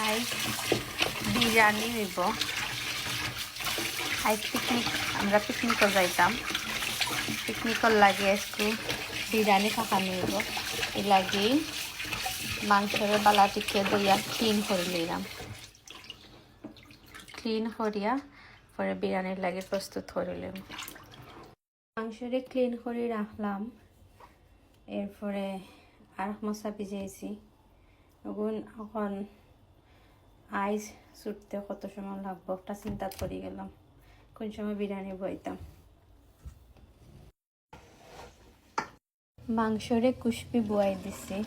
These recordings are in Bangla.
আজ বিরিয়ানি হইব। আজ আমরা পিকনিকও যাইতাম। পিকনিকর লাগে একটু বিরিয়ানি পাকানো হইব। এই লাগে মাংসের বালাটিকে দইয়া ক্লিন করে নিলাম। ক্লিন করিয়া পরে বিরিয়ানির লাগে প্রস্তুত করে নিলাম। মাংসরে ক্লিন করে রাখলাম। এরপরে আর মশলা ভিজিয়েছি। এখন আইস ছুটতে কত সময় লাগবো একটা চিন্তা করে গেলাম। কোন সময় বিরিয়ানি বইতাম। মাংসরে কুশপি বয়াই দিছি।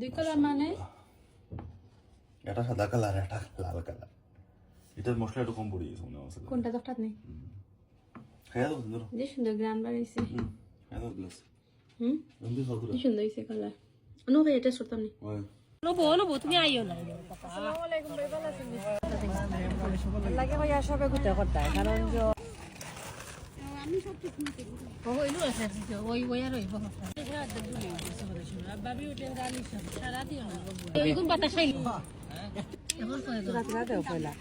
দুই কালার মানে এটা সাদা কালার, এটা লাল কালার। এটার মশলা একটু কম পড়ে গেছে মনে হয়। কোনটা দরকার নেই। খাইয়া দাও সুন্দর। যে সুন্দর গ্রাম বাড়াইছে। খাইয়া দাও গ্লাস। কি সুন্দর হয়েছে কালার। নো ভাই এটা সরতাম নেই। নবো তুমি আইও না। আসসালামু আলাইকুম ভাই, ভালো আছেন? লাগে ভাই সবে ঘুরতে করতে কারণ আমি সব ঠিক মতো হইলো আছে ওই আর হইব বাবি উঠে গালি সারা দিও না ওই কোন বাতাস খাইলি এখন কয় রাতে পয়লা